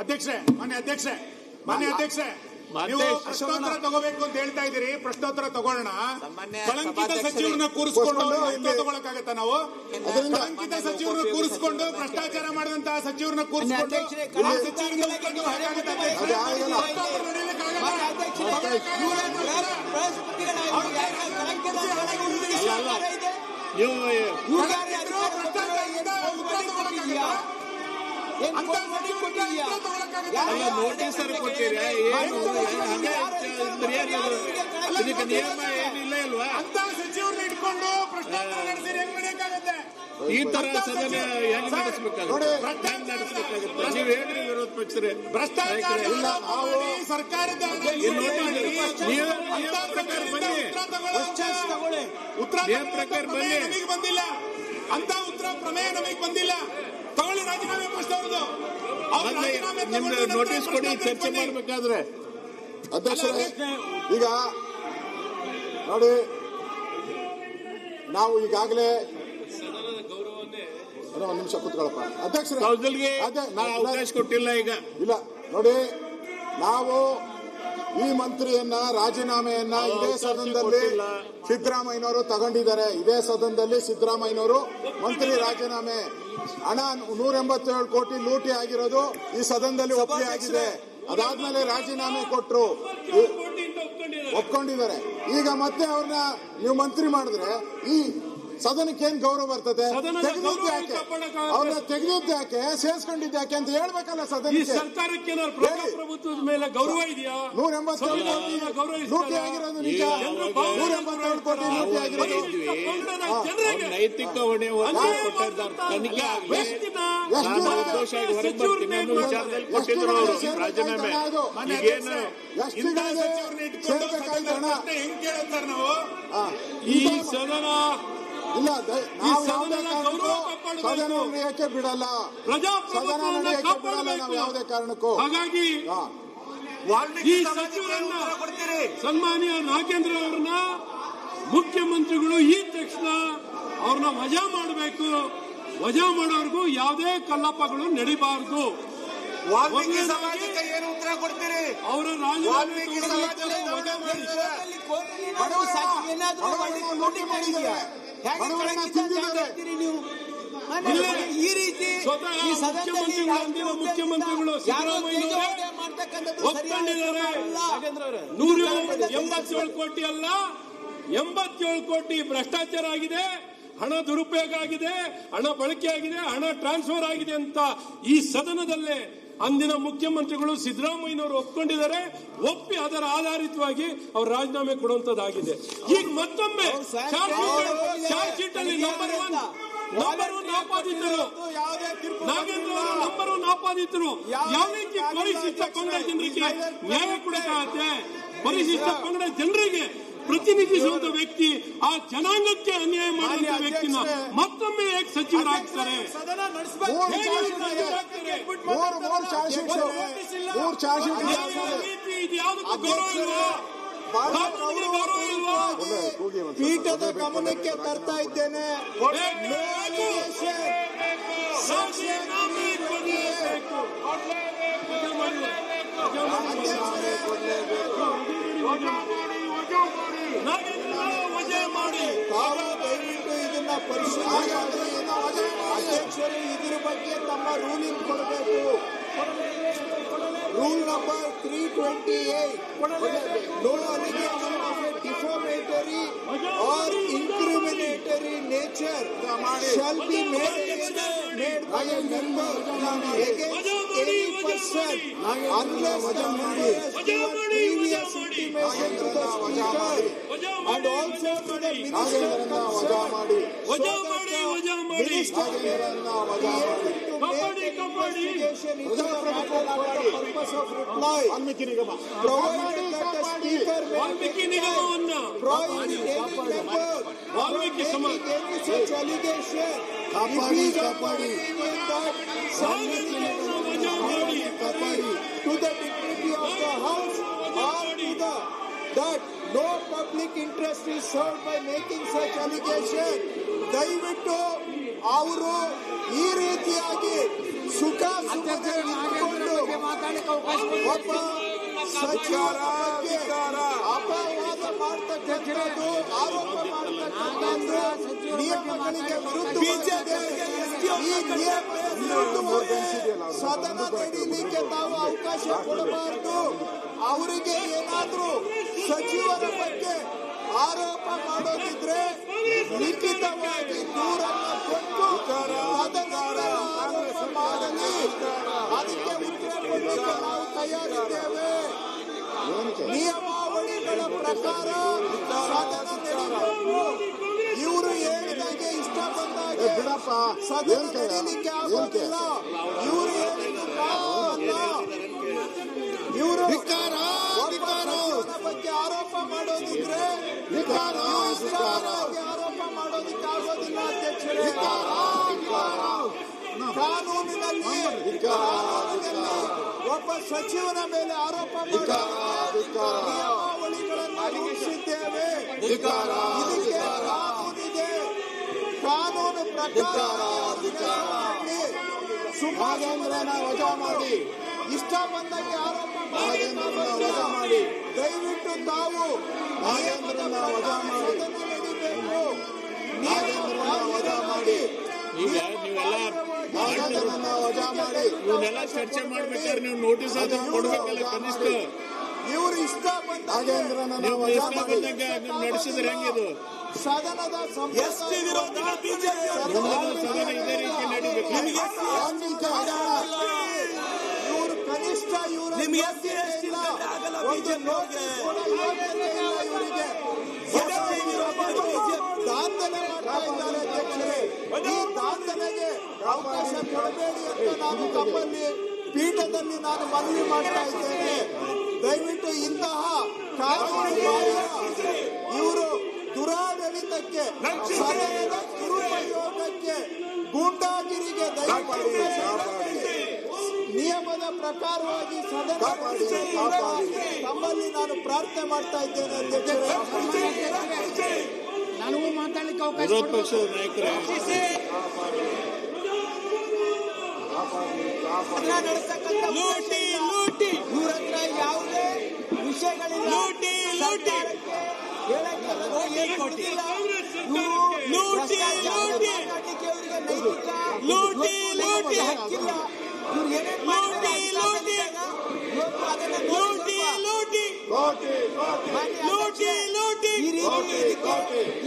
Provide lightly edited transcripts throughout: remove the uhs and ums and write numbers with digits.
ಅಧ್ಯಕ್ಷೆ, ಮಾನ್ಯ ಅಧ್ಯಕ್ಷೆ, ನೀವು ಪ್ರಶ್ನೋತ್ತರ ತಗೋಬೇಕು ಅಂತ ಹೇಳ್ತಾ ಇದ್ದೀರಿ. ಪ್ರಶ್ನೋತ್ತರ ತಗೊಳ್ಳೋಣ. ಕಳಂಕಿತ ಸಚಿವರನ್ನ ಕೂರಿಸಿಕೊಂಡು ತಗೊಳಕಾಗತ್ತ? ನಾವು ಕಳಂಕಿತ ಸಚಿವರನ್ನ ಕೂರಿಸಿಕೊಂಡು ಭ್ರಷ್ಟಾಚಾರ ಮಾಡಿದಂತಹ ಸಚಿವರನ್ನ ಕೂರಿಸಿಕೊಂಡು ನೋಟಿಸ್ ಕೊಟ್ಟಿರಿ. ಇದಕ್ಕೆ ನಿಯಮ ಏನಿಲ್ಲ ಇಲ್ವಾ? ಅಂತ ಸಚಿವರನ್ನ ಇಟ್ಕೊಂಡು ಭ್ರಷ್ಟಾಚಾರ ನಡೆಸಿ ಹೆಂಗ್ ನಡೆಯಕ್ಕಾಗತ್ತೆ? ಈ ತರ ಸದನ ಹೆಂಗ್ ನಡೆಸಬೇಕಾಗುತ್ತೆ? ನೀವು ಹೇಳ್ರಿ ವಿರೋಧ ಪಕ್ಷರೇ. ಭ್ರಷ್ಟಾಚಾರ ಸರ್ಕಾರದ ಪ್ರಕಾರ ನಮಗೆ ಬಂದಿಲ್ಲ ಅಂತ ಉತ್ತರ ಪ್ರಮೇಯ ನಮಗೆ ಬಂದಿಲ್ಲ. ತಗೊಳ್ಳಿ ರಾಜೀನಾಮೆ ಫಸ್ಟ್ ಅವ್ರದ್ದು. ನಿಮ್ದು ನೋಟಿಸ್ ಕೊಡಿ, ಚರ್ಚೆ ಮಾಡಬೇಕಾದ್ರೆ. ಅಧ್ಯಕ್ಷರೇ, ಈಗ ನೋಡಿ, ನಾವು ಈಗಾಗಲೇ ಒಂದು ನಿಮಿಷ ಕೂತ್ಕೊಳ್ಳಪ್ಪ ಅಧ್ಯಕ್ಷರೇ. ಅವಕಾಶ ಕೊಟ್ಟಿಲ್ಲ. ಈಗ ಇಲ್ಲ ನೋಡಿ, ನಾವು ಈ ಮಂತ್ರಿಯನ್ನ ರಾಜೀನಾಮೆಯನ್ನ ಇದೇ ಸದನದಲ್ಲಿ ಸಿದ್ದರಾಮಯ್ಯನವರು ತಗೊಂಡಿದ್ದಾರೆ. ಇದೇ ಸದನದಲ್ಲಿ ಸಿದ್ದರಾಮಯ್ಯನವರು ಮಂತ್ರಿ ರಾಜೀನಾಮೆ ಹಣ 187 ಕೋಟಿ ಲೂಟಿ ಆಗಿರೋದು ಈ ಸದನದಲ್ಲಿ ಒಪ್ಪಿಗೆ ಆಗಿದೆ. ಅದಾದ್ಮೇಲೆ ರಾಜೀನಾಮೆ ಕೊಟ್ಟರು, ಒಪ್ಕೊಂಡಿದ್ದಾರೆ. ಈಗ ಮತ್ತೆ ಅವ್ರನ್ನ ನೀವು ಮಂತ್ರಿ ಮಾಡಿದ್ರೆ ಈ ಸದನಕ್ಕೆ ಏನ್ ಗೌರವ ಬರ್ತದೆ? ತೆಗೆದಿದ್ದಾಕೆ ಅವ್ರನ್ನ ತೆಗೆದಿದ್ದಾಕೆ ಸೇರ್ಸ್ಕೊಂಡಿದ್ದಾಕೆ ಅಂತ ಹೇಳ್ಬೇಕಲ್ಲ ಸದನಕ್ಕೆ. ಸರ್ಕಾರಕ್ಕೆ ಪ್ರಜಾಪ್ರಭುತ್ವದ ಮೇಲೆ ಗೌರವ ಇದೆಯಾ? 187 ಕೋಟಿ ಲೂಟಿ ಆಗಿರೋದು ನಿಜ. 187 ಕೋಟಿ ಲೂಟಿ ಆಗಿರೋದು ನೈತಿಕ ಹೊಣೆ ತನಿಖೆ ಆಗಲಿ. ಕೊಟ್ಟಿದ್ರು ರಾಜೀನಾಮೆ. ಈಗೇನು ಸೇರ್ಬೇಕಾಯ್ತು ಹಣ ಹೆಂಗ್ ಕೇಳುತ್ತಾರೆ ನಾವು? ಈ ಸದನ ಇಲ್ಲ, ನಾವು ಯಾವುದೇ ಕಾರಣಕ್ಕೂ ಸದನ ನಡೆಯಕ್ಕೆ ಬಿಡಲ್ಲ. ಸದನ ನಡೆಯಕ್ಕೆ ಬಿಡಲ್ಲ ನಾವು ಯಾವುದೇ ಕಾರಣಕ್ಕೂ. ಹಾಗಾಗಿ ಈ ಸಚಿವರನ್ನ ಸನ್ಮಾನ್ಯ ನಾಗೇಂದ್ರ ಅವರನ್ನ ಮುಖ್ಯಮಂತ್ರಿಗಳು ಈ ತಕ್ಷಣ ಅವ್ರನ್ನ ವಜಾ ಮಾಡಬೇಕು. ವಜಾ ಮಾಡೋರ್ಗೂ ಯಾವುದೇ ಕಲ್ಲಪ್ಪಗಳು ನಡಿಬಾರದು. ಏನು ಉತ್ತರ ಕೊಡ್ತೀರಿ? ಅವರ ರಾಜೀನಾಮೆ ವಜಾ ಮಾಡಿ. ಈ ರೀತಿ ಮುಖ್ಯಮಂತ್ರಿಗಳು ಸಿದ್ದರಾಮಯ್ಯನವರೇ ಒಪ್ಕೊಂಡಿದ್ದಾರೆ. 187 ಕೋಟಿ ಅಲ್ಲ, 87 ಕೋಟಿ ಭ್ರಷ್ಟಾಚಾರ ಆಗಿದೆ, ಹಣ ದುರುಪಯೋಗ ಆಗಿದೆ, ಹಣ ಬಳಕೆ ಆಗಿದೆ, ಹಣ ಟ್ರಾನ್ಸ್ಫರ್ ಆಗಿದೆ ಅಂತ ಈ ಸದನದಲ್ಲೇ ಅಂದಿನ ಮುಖ್ಯಮಂತ್ರಿಗಳು ಸಿದ್ದರಾಮಯ್ಯನವರು ಒಪ್ಕೊಂಡಿದ್ದಾರೆ. ಒಪ್ಪಿ ಅದರ ಆಧಾರಿತವಾಗಿ ಅವರು ರಾಜೀನಾಮೆ ಕೊಡುವಂತದ್ದಾಗಿದೆ. ಈಗ ಮತ್ತೊಮ್ಮೆ ಚಾರ್ಜ್ ಶೀಟ್ ಅಲ್ಲಿ ನಂಬರ್ ಒನ್ ಆಪಾದಿತರು ನಾಗೇಂದ್ರ ಅವರು ನಂಬರ್ 1 ಆಪಾದಿತರು. ಯಾವ ರೀತಿ ಪರಿಶಿಷ್ಟ ಪಂಗಡ ಜನರಿಗೆ ನ್ಯಾಯ ಕೊಡಕ್ಕಾಗತ್ತೆ? ಪರಿಶಿಷ್ಟ ಪಂಗಡ ಜನರಿಗೆ ಪ್ರತಿನಿಧಿಸುವಂತ ವ್ಯಕ್ತಿ ಆ ಜನಾಂಗಕ್ಕೆ ಅನ್ಯಾಯ ಮಾಡುವಂತ ವ್ಯಕ್ತಿನ ಮತ್ತೊಮ್ಮೆ ಹೇಗೆ ಸಚಿವರಾಗ್ತಾರೆ? ಇದು ಯಾವುದಕ್ಕೂ ಗೌರವ ಇಲ್ವಾ? ಗೌರವ ಇಲ್ವಾ? ಪೀಠದ ಗಮನಕ್ಕೆ ತರ್ತಾ ಇದ್ದೇನೆ. ತಾವು ದಯವಿಟ್ಟು ಇದನ್ನ ಪರಿಶೀಲಿಸಿ ಅಧ್ಯಕ್ಷರು ಇದ್ರ ಬಗ್ಗೆ ತಮ್ಮ ರೂಲಿಂಗ್ ಕೊಡಬೇಕು. Rule number 328 no allegation of a defamatory or incriminatory nature shall be made by a member against any person unless the member has given previous intimation to the speaker and also to the minister concerned so that the minister may be able to make investigation into the matter for the purpose of reply. Provided that the speaker prohibit any member from making any such allegation. If he is of the opinion that to the dignity of the House or to the that no public interest is served by making such allegation, ದಯವಿಟ್ಟು ಅವರು ಈ ರೀತಿಯಾಗಿ ಸುಖ ಸುಖ ಒಬ್ಬ ಸಚಿವರ ಬಗ್ಗೆ ಅಪವಾದ ಮಾಡ್ತಕ್ಕಂಥದ್ದು, ಆರೋಪ ಮಾಡ್ತಕ್ಕಂಥದ್ದು ನಿಯಮಗಳಿಗೆ ವಿರುದ್ಧವಾಗಿದೆ. ಈ ನಿಯಮದ ವಿರುದ್ಧವಾಗಿ ಸದನ ನಡೀಲಿಕ್ಕೆ ತಾವು ಅವಕಾಶ ಕೊಡಬಾರದು. ಅವರಿಗೆ ಏನಾದ್ರೂ ಸಚಿವರ ಬಗ್ಗೆ ಆರೋಪ ಮಾಡೋದಿದ್ರೆ ಲಿಖಿತವಾಗಿ ದೂರನ್ನ ಕೊಟ್ಟು ಸದನದ ಆರೋಪ ಮಾಡಲಿ, ಅದಕ್ಕೆ ಉತ್ತರ ಕೊಡಲಿಕ್ಕೆ ನಾವು ತಯಾರಿದ್ದೇವೆ. ನಿಯಮಾವಳಿಗಳ ಪ್ರಕಾರ ಸದನ ನಡೀಬೇಕು. ಇವರು ಹೇಳಿದಾಗೆ ಇಷ್ಟ ಬಂದಾಗೆ ಸದನ ನಡೀಲಿಕ್ಕೆ ಆಗೋದಿಲ್ಲ. ಇವರು ಹೇಳಿದ ಕಾರಣ ಇವರು ಬಗ್ಗೆ ಆರೋಪ ಮಾಡೋದಿದ್ರೆ ಆರೋಪ ಮಾಡೋದಿಕ್ಕೆ ಆಗೋದಿಲ್ಲ. ಅಧ್ಯಕ್ಷರೇ, ಕಾನೂನಿನಲ್ಲಿ ಒಬ್ಬ ಸಚಿವನ ಮೇಲೆ ಆರೋಪ ನಿಯಮಾವಳಿಗಳನ್ನು ರೂಪಿಸಿದ್ದೇವೆ. ಇದಕ್ಕೆ ಕಾನೂನಿದೆ. ಕಾನೂನು ಪ್ರಕಾರ ಸುಭಾಷೇಂದ್ರನ ವಜಾ ಮಾಡಿ, ಇಷ್ಟ ಬಂದಂಗೆ ಆರೋಪ ವಜಾ ಮಾಡಿ, ದಯವಿಟ್ಟು ತಾವು ನಾಗೇಂದ್ರನ ವಜಾ ಮಾಡಿ, ನಡೀಬೇಕು. ವಜಾ ಮಾಡಿ, ಈಗ ನೀವೆಲ್ಲ ನಾಗೇಂದ್ರನ ವಜಾ ಮಾಡಿ. ಇವನ್ನೆಲ್ಲ ಚರ್ಚೆ ಮಾಡ್ಬೇಕಾದ್ರೆ ನೀವು ನೋಟಿಸ್ ಆದ್ರೂ ಕೊಡ್ಬೇಕಲ್ಲ ಕನಿಷ್ಠ. ಇವರು ಇಷ್ಟ ನಾಗೇಂದ್ರನ ನೀವು ವಜಾ ಇಷ್ಟ ಮಾಡಿ. ಬಂದಂಗೆ ನೀವು ನಡೆಸಿದ್ರೆ ಹೆಂಗಿದು? ಸದನದ ಸದನ ಇದೇ ರೀತಿ ನಡೀಬೇಕು. ಇವರು ಕನಿಷ್ಠ ಇವರು ಒಂದು ನೋಟಿಸ್ ಕೂಡ ಯೋಗ್ಯತೆ ಇಲ್ಲ ಇವರಿಗೆ. ದಾಂಧಲೆ ಮಾಡ್ತಾ ಇದ್ದಾರೆ ಅಧ್ಯಕ್ಷರೇ. ಈ ದಾಂಧಲೆಗೆ ಅವಕಾಶ ಕೊಡಬೇಡಿ ಅಂತ ನಾನು ತಮ್ಮಲ್ಲಿ ಪೀಠದಲ್ಲಿ ನಾನು ಮನವಿ ಮಾಡ್ತಾ ಇದ್ದೇನೆ. ದಯವಿಟ್ಟು ಇಂತಹ ಕಾನೂನು ಇವರು ದುರಾಡಳಿತಕ್ಕೆ, ಸದನದ ದುರುಪಯೋಗಕ್ಕೆ, ಗೂಂಡಾಗಿರಿಗೆ ನಿಯಮದ ಪ್ರಕಾರವಾಗಿ ಸದನ ತಮ್ಮಲ್ಲಿ ನಾನು ಪ್ರಾರ್ಥನೆ ಮಾಡ್ತಾ ಇದ್ದೇನೆ ಅಧ್ಯಕ್ಷರೇ. ನನಗೂ ಮಾತಾಡ್ಲಿಕ್ಕೆ ಅವಕಾಶ ವಿರೋಧ ಪಕ್ಷದ ನಾಯಕರೇ, ಇವ್ರ ಹತ್ರ ಯಾವುದೇ ವಿಷಯಗಳಿಲ್ಲ.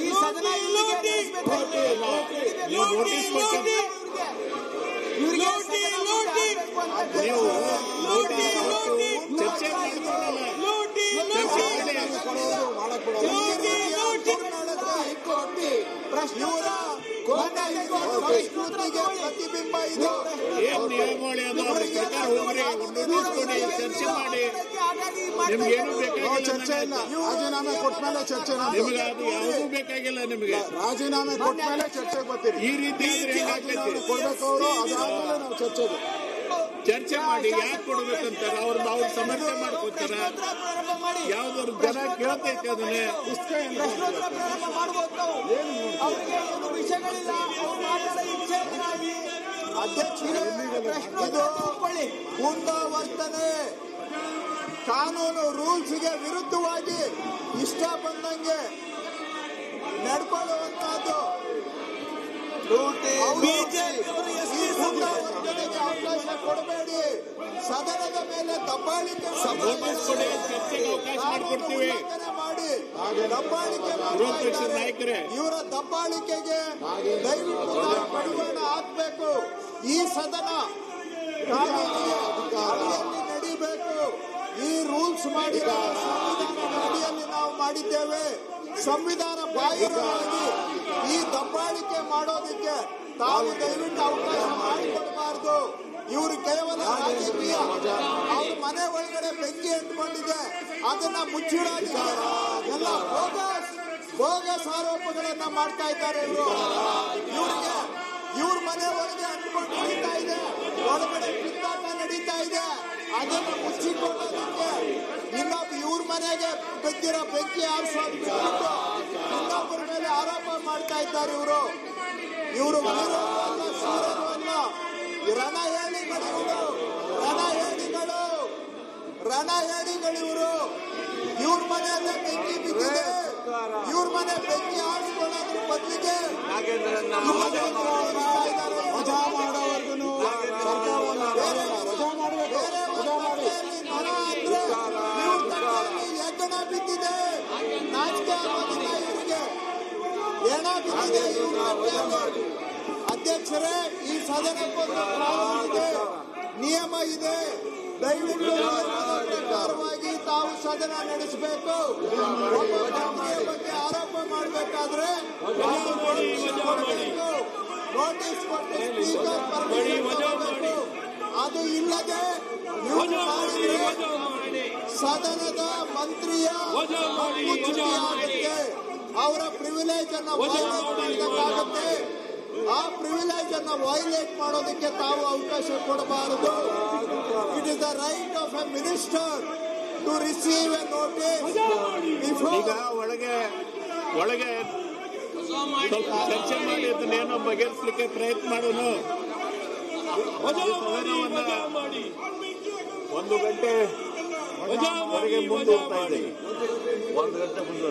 ಈ ಸದನ ನೀವು ನೋಟಿಸ್ ಕೊಟ್ಟು ನೀವು ನೋಟಿಸ್ ಕೊಟ್ಟು ಚರ್ಚೆ ಮಾಡ್ಕೊಳ್ಳಲ್ಲ. ಸಂಸ್ಕೃತಿಗೆ ಪ್ರತಿಬಿಂಬ ಇದು. ಏನ್ ನಿಯಮಾವಳಿ ಅದು ಅದ್ರ ಪ್ರಕಾರ ಹೋಗ್ರಿ, ನೋಟಿಸ್ ಕೊಡಿ, ಚರ್ಚೆ ಮಾಡಿ. ನಿಮ್ಗೆ ಏನು ಬೇಕಾಗಿಲ್ಲ, ಚರ್ಚೆ ಇಲ್ಲ. ರಾಜೀನಾಮೆ ಕೊಟ್ಟ ಮೇಲೆ ಚರ್ಚೆ. ನಿಮ್ಗೆ ಅದು ಯಾವುದೂ ಬೇಕಾಗಿಲ್ಲ. ನಿಮ್ಗೆ ರಾಜೀನಾಮೆ ಕೊಟ್ಟ ಮೇಲೆ ಚರ್ಚೆಗೆ ಬರ್ತೀರಿ. ಈ ರೀತಿ ಕೊಡ್ಬೇಕು ಅವರು, ಅದಾದ್ಮೇಲೆ ನಾವು ಚರ್ಚೆಗೆ ಚರ್ಚೆ ಮಾಡಿ. ಯಾಕೆ ಕೊಡ್ಬೇಕಂತಾರ ಅವ್ರು ಸಮರ್ಥನೆ ಮಾಡ್ಕೊತಾರ. ಯಾವ್ದಾದ್ರು ಜನ ಕೇಳ್ತೈತೆ ಅದನ್ನೇ. ಪ್ರಶ್ನೋತ್ತರ ಪ್ರಾರಂಭ ಮಾಡಬಹುದು ನಾವು. ಅವರಿಗೆ ಏನು ವಿಷಯಗಳಿಲ್ಲ, ಅವ್ರು ಮಾತಾಡೋ ವಿಷಯಗಳಾಗಿ ಅಧ್ಯಕ್ಷರೇ ಪ್ರಶ್ನೋತ್ತರ ಗೂಂಡಾವರ್ತನೆ, ಕಾನೂನು ರೂಲ್ಸ್ಗೆ ವಿರುದ್ಧವಾಗಿ ಇಷ್ಟ ಬಂದಂಗೆ ನಡ್ಕೊಳ್ಳುವಂತಹದ್ದು ಗೂಂಡಾವರ್ತನೆಗೆ ಅವಕಾಶ ಕೊಡಬೇಡಿ. ಸದನದ ಮೇಲೆ ದಬ್ಬಾಳಿಕೆ ಚರ್ಚೆಗೆ ಅವಕಾಶ ಮಾಡಿಕೊಡ್ತೀವಿ. ಮಾಡಿ ದಬ್ಬಾಳಿಕೆ ವಿರೋಧ ಪಕ್ಷದ ನಾಯಕರೇ, ಇವರ ದಬ್ಬಾಳಿಕೆಗೆ ದಯವಿಟ್ಟು ನಾವು ಕಡಿವಾಣ ಹಾಕಬೇಕು. ಈ ಸದನ ಕಾನೂನಿಗೆ ಅಡಿಯಲ್ಲಿ ನಡೀಬೇಕು. ಈ ರೂಲ್ಸ್ ಮಾಡಿರೋ ಸಂವಿಧಾನದ ಅಡಿಯಲ್ಲಿ ನಾವು ಮಾಡಿದ್ದೇವೆ. ಸಂವಿಧಾನ ಬಾಹಿರವಾಗಿ ಈ ದಬ್ಬಾಳಿಕೆ ಮಾಡೋದಕ್ಕೆ ತಾವು ದಯವಿಟ್ಟು ಅವಕಾಶ ಮಾಡಿಕೊಡಬಾರದು. ಇವರು ಕೇವಲ ರಾಜಕೀಯ, ಅವ್ರ ಮನೆ ಒಳಗಡೆ ಬೆಂಕಿ ಅಂಟ್ಕೊಂಡಿದೆ, ಅದನ್ನ ಮುಚ್ಚಿಡೋದಿಕ್ಕೆ ಎಲ್ಲ ಬೋಗಸ್ ಆರೋಪಗಳನ್ನ ಮಾಡ್ತಾ ಇದ್ದಾರೆ ಇವರು. ಇವರಿಗೆ ಇವ್ರ ಮನೆ ಒಳಗೆ ಅಂಟ್ಕೊಂಡು ನಡೀತಾ ಇದೆ, ಒಳಗಡೆ ಕಿತ್ತಾಟ ನಡೀತಾ ಇದೆ, ಅದನ್ನ ಮುಚ್ಚಿಕೊಳ್ಳೋದಕ್ಕೆ ಇವ್ರ ಮನೆಗೆ ಬೆಂಕಿರೋ ಬೆಂಕಿ ಆರಿಸೋದು ಬಿಟ್ಟು ಇನ್ನೊಬ್ಬರ ಮೇಲೆ ಆರೋಪ ಮಾಡ್ತಾ ಇದ್ದಾರೆ ಇವರು. ಇವರು ಸೂರರು ಅಲ್ಲ, ರಣ ಹೇಳಿಗಳು, ರಣ ಹೇಳಿಗಳು. ದನ ಹೇಳಿಗಳಿವರು. ಇವ್ರ ಮನೆಯಲ್ಲೇ ಬೆಂಕಿ ಬಿದ್ದಿದೆ. ಇವ್ರ ಮನೆ ಬೆಂಕಿ ಆರಿಸ್ಕೊಳ್ಳೋದ್ರ ಬದಲಿಗೆ ವಜಾ ಮಾಡೋವರೆಗೂ ಸರ್ಕಾರ ವಜಾ ಮಾಡಬೇಕು. ವಜಾ ಮಾಡಿ ಹೆಗ್ಗಣ ಬಿದ್ದಿದೆ. ನಾಚಿಕೆ ಆಗೋದಿಲ್ಲ ಇವರಿಗೆ. ಹೆಣ ಬಿದ್ದಿದೆ ಇವ್ರ ತಟ್ಟೆಯಲ್ಲಿ. ಅಧ್ಯಕ್ಷರೇ, ಈ ಸದನಕ್ಕೊಂದು ಕಾನೂನು ಇದೆ, ನಿಯಮ ಇದೆ. ದಯವಿಟ್ಟು ನಿಯಮದ ಪ್ರಕಾರವಾಗಿ ತಾವು ಸದನ ನಡೆಸಬೇಕು. ಒಬ್ಬ ಮಂತ್ರಿಯ ಬಗ್ಗೆ ಆರೋಪ ಮಾಡಬೇಕಾದ್ರೆ ನೋಟಿಸ್ ಕೊಟ್ಟು ಸ್ಪೀಕರ್ ಪರ್ಮಿಷನ್. ಅದು ಇಲ್ಲದೆ ಇವರು ಮಾಡಿದ್ರೆ ಸದನದ ಮಂತ್ರಿಯ ಹಕ್ಕು ಆಗುತ್ತೆ. ಅವರ ಪ್ರಿವಿಲೇಜ್ ಅನ್ನ ವೈಲೇಟ್ ಮಾಡಬೇಕಾಗುತ್ತೆ. ಆ ಪ್ರಿವಿಲೇಜ್ ಅನ್ನ ವೈಲೇಟ್ ಮಾಡೋದಕ್ಕೆ ತಾವು ಅವಕಾಶ ಕೊಡಬಾರದು. It is the right of a minister to receive a notice before. ಈಗ ಒಳಗೆ ಸ್ವಲ್ಪ ಚರ್ಚೆ ಮಾಡಿ ಅದನ್ನೇನೋ ಬಗೆಹರಿಸಲಿಕ್ಕೆ ಪ್ರಯತ್ನ ಮಾಡೋಣ. 1 ಗಂಟೆ ಮುಂದೆ ಹೋಗ್ತಾ ಇದೆ. 1 ಗಂಟೆ ಮುಂದೆ